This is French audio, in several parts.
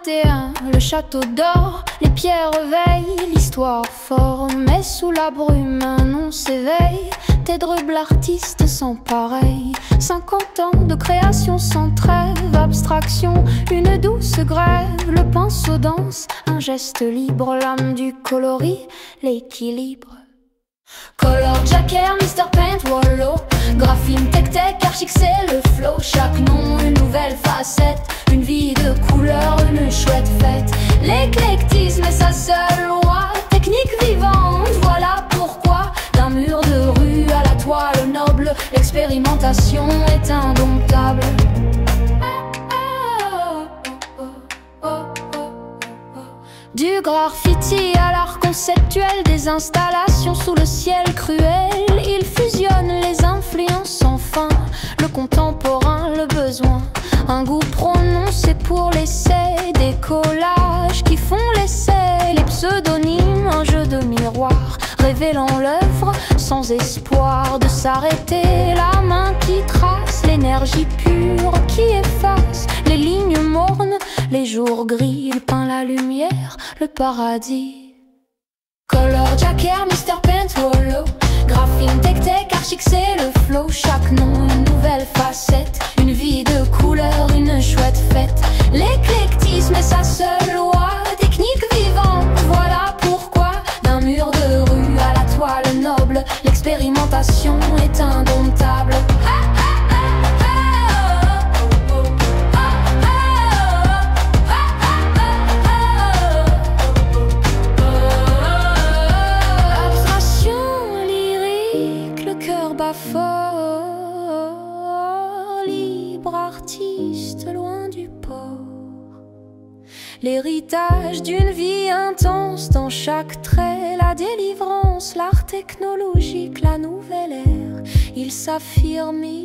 21, le château d'or, les pierres veillent, l'histoire forme, mais sous la brume un nom s'éveille. Tes drôles artistes sans pareil, 50 ans de création sans trêve, abstraction, une douce grève, le pinceau danse, un geste libre, l'âme du coloris, l'équilibre. Color Jacker, Mr. Paint, Wallow, graphine, tech, archic, c'est le flow. Chaque nom, une nouvelle facette, une vie de couleur, une chouette fête. L'éclectisme est sa seule loi, technique vivante, voilà pourquoi. D'un mur de rue à la toile noble, l'expérimentation est indomptable. Du graffiti à l'art conceptuel, des installations sous le ciel cruel, il fusionne les influences sans fin, le contemporain, le besoin, un goût prononcé pour l'essai, des collages qui font l'essai, les pseudonymes, un jeu de miroir, révélant l'œuvre sans espoir de s'arrêter, la main qui trace, l'énergie pure qui efface, les lignes mornes, les jours gris, il peint la lumière, le paradis. Color Jacker, Mr. Paint, Wallow, graphine, tech, archic, c'est le flow. Chaque nom, une nouvelle facette, une vie de couleur, une chouette fête. L'éclectisme est sa seule loi, technique vivante, voilà pourquoi. D'un mur de rue à la toile noble, l'expérimentation est indomptable. Fort, libre artiste loin du port, l'héritage d'une vie intense dans chaque trait, la délivrance, l'art technologique, la nouvelle ère, il s'affirme, il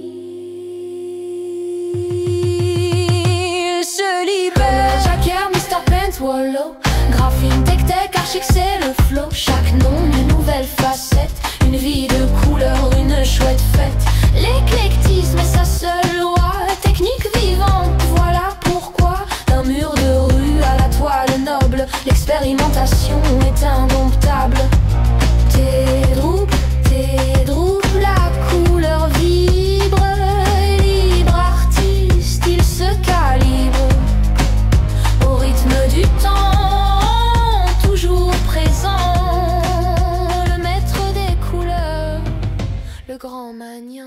se libère. Jacker, Mr. Paint, Wallow, graphine, tech, archic, c'est le flow. Chaque nom, une nouvelle facette, une vie de couleur, une chouette fête. L'éclectisme est sa seule loi, technique vivante, voilà pourquoi. D'un mur de rue à la toile noble, l'expérimentation est indomptable. Tes droupes, la couleur vibre, libre artiste, il se calibre au rythme du temps, toujours présent, le maître des couleurs, le grand maniant.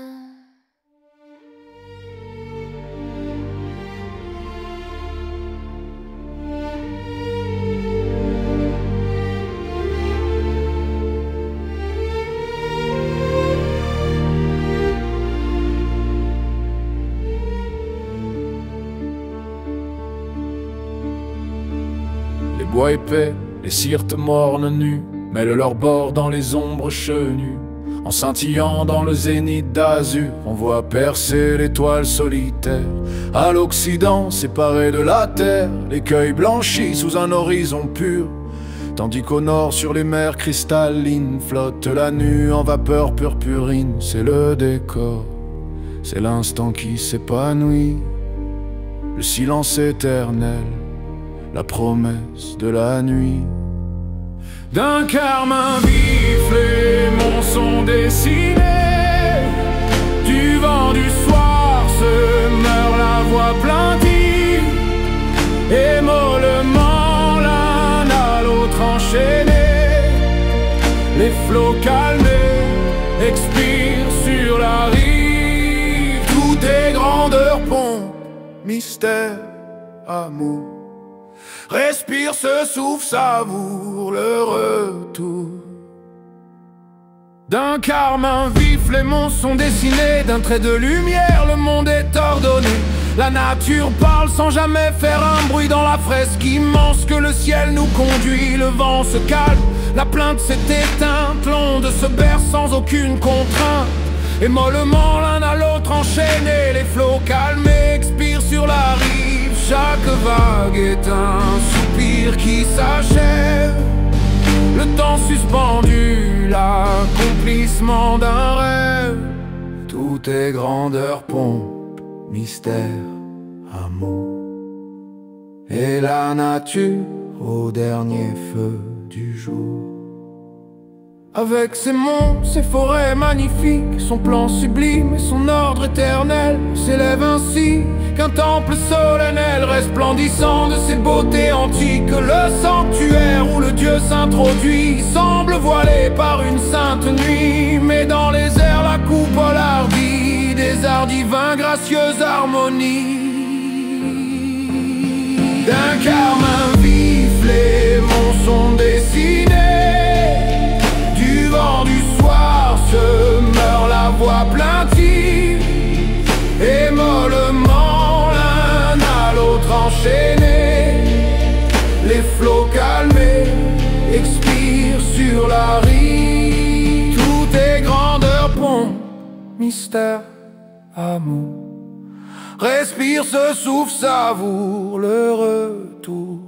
Les bois épais, les syrtes mornes nus, mêlent leurs bords dans les ombres chenues. En scintillant dans le zénith d'azur, on voit percer l'étoile solitaire. À l'Occident, séparé de la terre, l'écueil blanchit sous un horizon pur. Tandis qu'au nord, sur les mers cristallines, flotte la nue en vapeur purpurine. C'est le décor, c'est l'instant qui s'épanouit, le silence éternel, la promesse de la nuit. D'un carmin vif, les monts sont dessinés. Du vent du soir se meurt la voix plaintive, et mollement l'un à l'autre enchaînés, les flots calmés expirent sur la rive. Tout est grandeur, pompe, mystère, amour. Respire, se souffle, savoure le retour. D'un carmin vif, les monts sont dessinés. D'un trait de lumière, le monde est ordonné. La nature parle sans jamais faire un bruit dans la fresque immense que le ciel nous conduit. Le vent se calme, la plainte s'est éteinte, l'onde se berce sans aucune contrainte. Et mollement l'un à l'autre enchaînés, les flots calmés expirent sur la rive. Chaque vague est un soupir qui s'achève, le temps suspendu, l'accomplissement d'un rêve. Tout est grandeur, pompe, mystère, amour. et la nature au dernier feu du jour. Avec ses monts, ses forêts magnifiques, son plan sublime et son ordre éternel, s'élève ainsi qu'un temple solennel resplendissant de ses beautés antiques. Le sanctuaire où le Dieu s'introduit semble voilé par une sainte nuit, mais dans les airs la coupole hardie des arts divins, gracieuse harmonie. D'un carmin vif, les monts sont dessinés, du vent du soir se meurt la voix plaintive, et mollement l'un à l'autre enchaînés, les flots calmés expirent sur la rive. Tout est grandeur, pont, mystère, amour. Respire ce souffle, savoure le retour.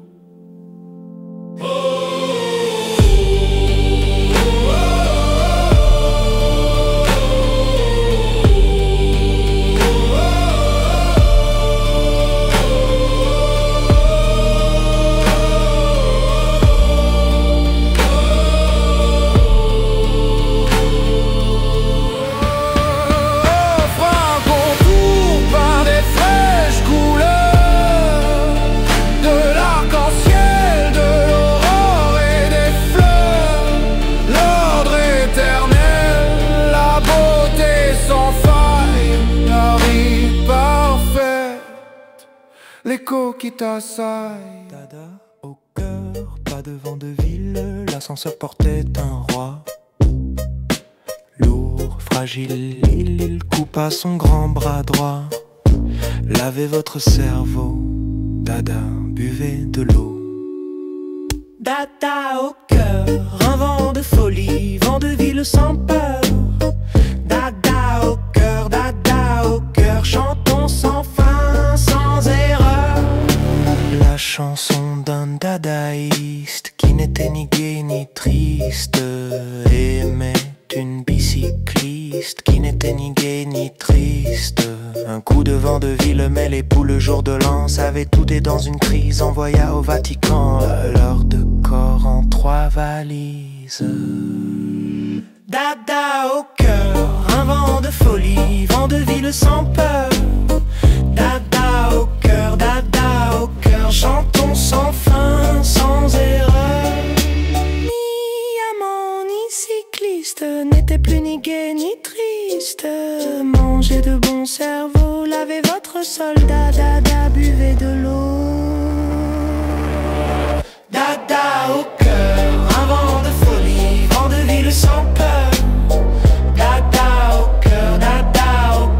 L'écho qui t'assaille. Dada au cœur, pas de vent de ville, l'ascenseur portait un roi. Lourd, fragile, il coupa son grand bras droit. Lavez votre cerveau, Dada, buvez de l'eau. Dada au cœur, un vent de folie, vent de ville sans peur. Dada au cœur, chantons sans fin, sans erreur. La chanson d'un dadaïste qui n'était ni gai ni triste, aimait une bicycliste qui n'était ni gai ni triste. Un coup de vent de ville met les poules le jour de l'an, savait tout et dans une crise envoya au Vatican leur de corps en 3 valises. Dada au cœur, un vent de folie, vent de ville sans peur. Dada au cœur, chantons sans fin, sans erreur. Ni amant ni cycliste, n'était plus ni gai ni triste. Mangez de bon cerveau, lavez votre soldat, Dada, buvez de l'eau. Dada au cœur, un vent de folie, vent de ville sans peur. Dada au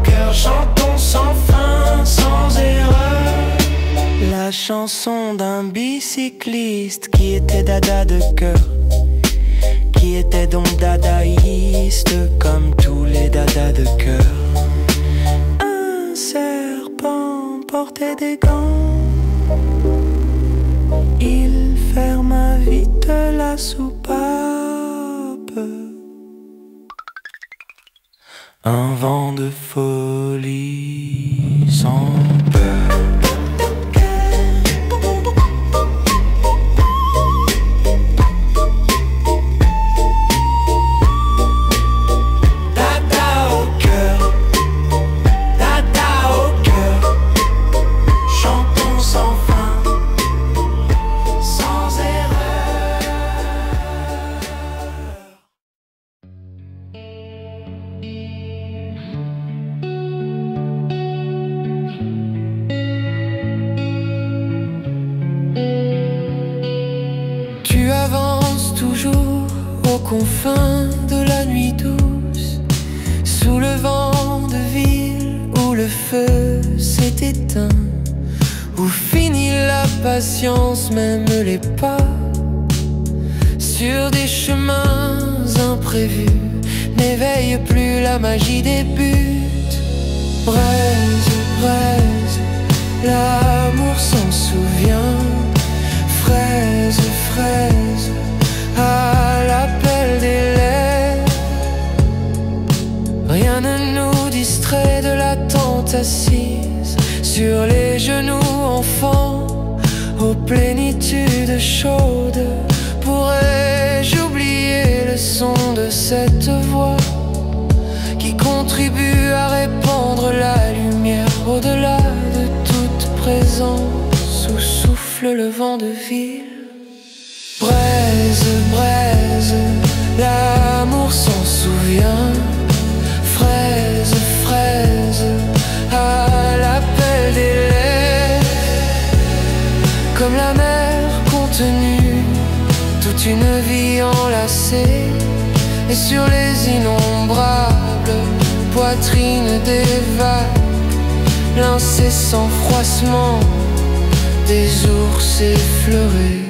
cœur, chantons sans fin, sans erreur. La chanson d'un bicycliste qui était dada de cœur, qui était donc dadaïste comme tous les dadas de cœur. Un serpent portait des gants, il ferma vite la soupape. Un vent de folie sans peur. Aux confins de la nuit douce, sous le vent de ville où le feu s'est éteint, où finit la patience, même les pas sur des chemins imprévus n'éveille plus la magie des buts. Braise, braise, l'amour s'en souvient. Fraise, fraise, à l'appel des lèvres. Rien ne nous distrait de l'attente assise sur les genoux enfants aux plénitudes chaudes. Pourrais-je oublier le son de cette voix qui contribue à répandre la lumière au-delà de toute présence où souffle le vent de ville? Braise, braise, l'amour s'en souvient. Fraise, fraise, à l'appel des lèvres. Comme la mer contenue, toute une vie enlacée. Et sur les innombrables poitrines des vagues, l'incessant froissement des ours effleurés.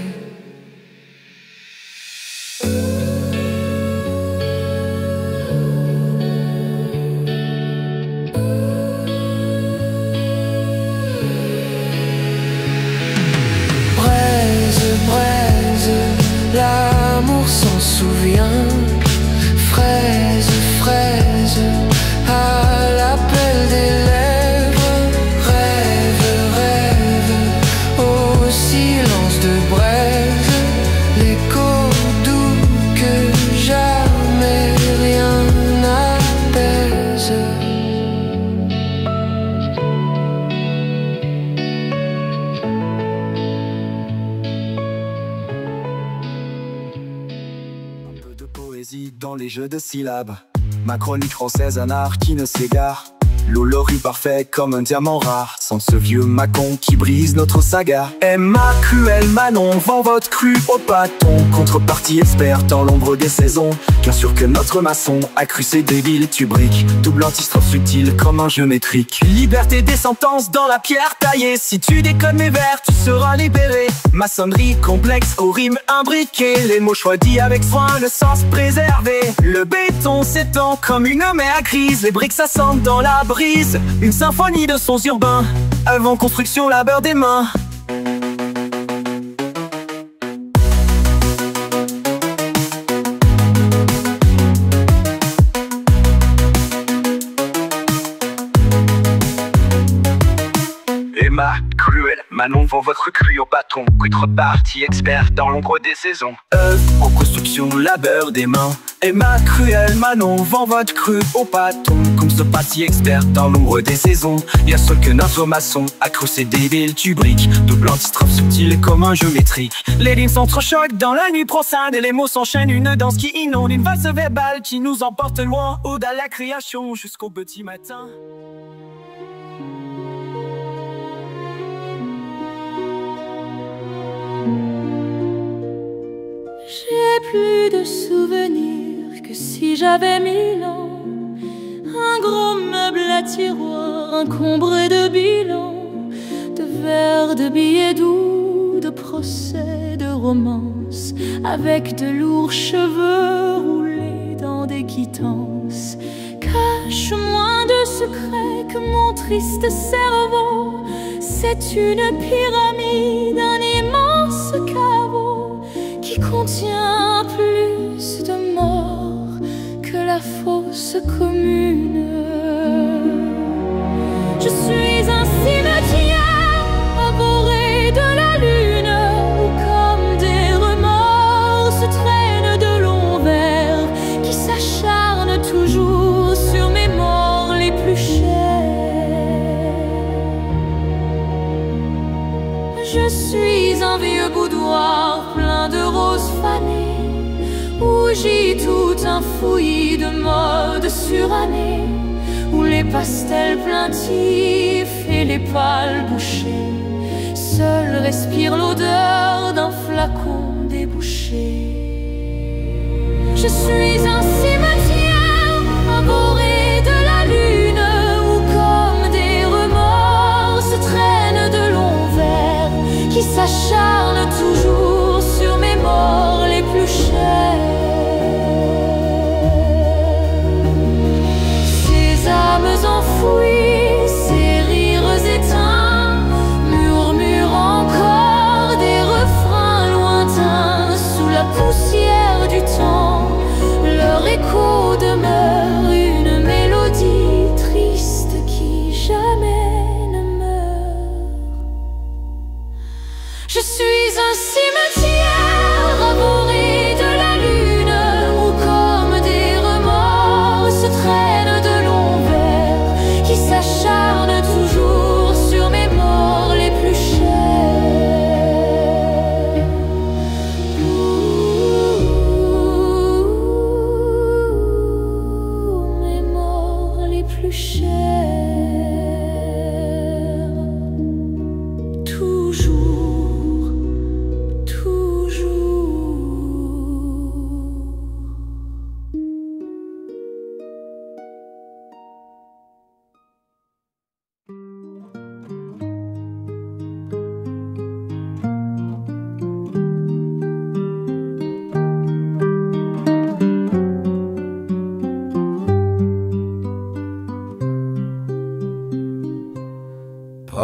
L'amour s'en souvient. Fraise, fraise, à l'appel des lèvres. Rêve, rêve, au silence de braise. L'écho doux que jamais rien n'apaise. Dans les jeux de syllabes, ma chronique française, un art qui ne s'égare. L'oloru parfait comme un diamant rare, sans ce vieux Macon qui brise notre saga. Emma, cruel Manon, vend votre cru au bâton. Contrepartie experte dans l'ombre des saisons. Bien sûr que notre maçon a cru ses débiles tubriques. Double antistrophe subtil comme un jeu métrique. Liberté des sentences dans la pierre taillée. Si tu décodes mes vers, tu seras libéré. Maçonnerie complexe aux rimes imbriquées. Les mots choisis avec soin, le sens préservé. Le béton s'étend comme une mer grise. Les briques s'assemblent dans la brise, une symphonie de sons urbains. Avant construction, labeur des mains. Emma, cruel Manon, vend votre cru au bâton. Contrepartie experte dans l'ombre des saisons. Œuvre en construction, labeur des mains. Emma, cruel Manon, vend votre cru au bâton. Comme ce parti experte dans l'ombre des saisons. Bien sûr que notre maçon a cru ses débiles tubriques. Double antistrophe subtil comme un jeu métrique. Les lignes s'entrechoquent dans la nuit profonde. Et les mots s'enchaînent, une danse qui inonde. Une valse verbale qui nous emporte loin. Au-delà de la création jusqu'au petit matin. J'ai plus de souvenirs que si j'avais 1000 ans. Un gros meuble à tiroir encombré de bilans, de vers, de billets doux, de procès, de romances, avec de lourds cheveux roulés dans des quittances. Cache moins de secrets que mon triste cerveau. C'est une pyramide, un immense caveau qui contient plus de morts que la fosse commune. Je suis un cimetière avoré de la lune, où comme des remords se traînent de longs vers qui s'acharnent toujours sur mes morts les plus chers. Je suis un vieux boudoir plein de roses fanées, où gît tout un fouillis de modes surannés, où les pastels plaintifs et les pâles bouchées seuls respirent l'odeur d'un flacon débouché. Je suis un cimetière avoré de la lune, où comme des remords se traînent de longs vers qui s'acharnent toujours sur mes morts les plus chers. Ces âmes enfouies, ces rires éteints, murmurent encore des refrains lointains sous la poussière du temps. Leur écho demeure une mélodie triste qui jamais ne meurt. Je suis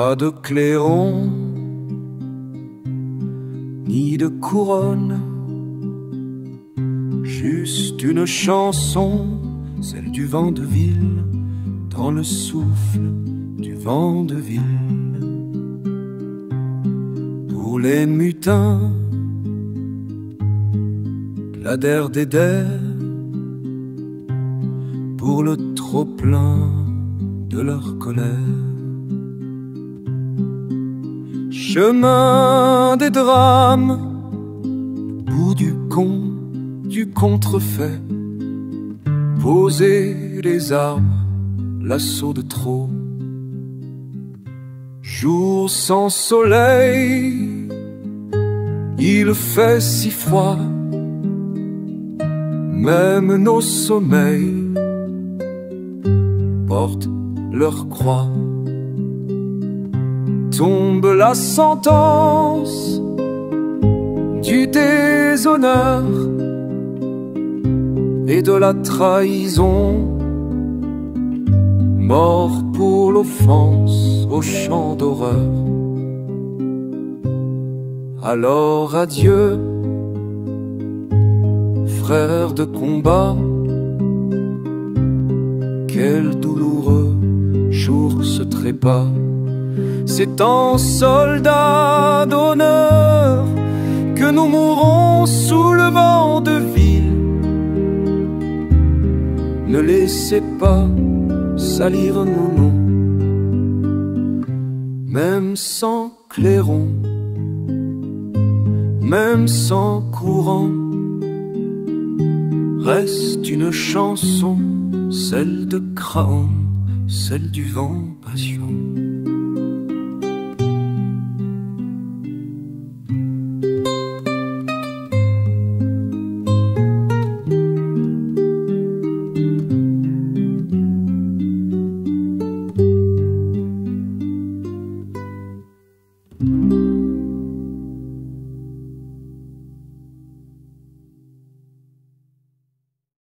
Pas de clairon, ni de couronne, juste une chanson, celle du vent de ville, dans le souffle du vent de ville. Pour les mutins, l'adère d'Eder, pour le trop-plein de leur colère. Chemin des drames, bout du contrefait, poser les armes, l'assaut de trop. Jour sans soleil, il fait si froid, même nos sommeils portent leur croix. Tombe la sentence du déshonneur et de la trahison, mort pour l'offense au chant d'horreur. Alors adieu, frères de combat, quel douloureux jour se trépas. C'est en soldats d'honneur que nous mourrons sous le vent de ville. Ne laissez pas salir nos noms, même sans clairon, même sans courant, reste une chanson, celle de Craon, celle du vent passion.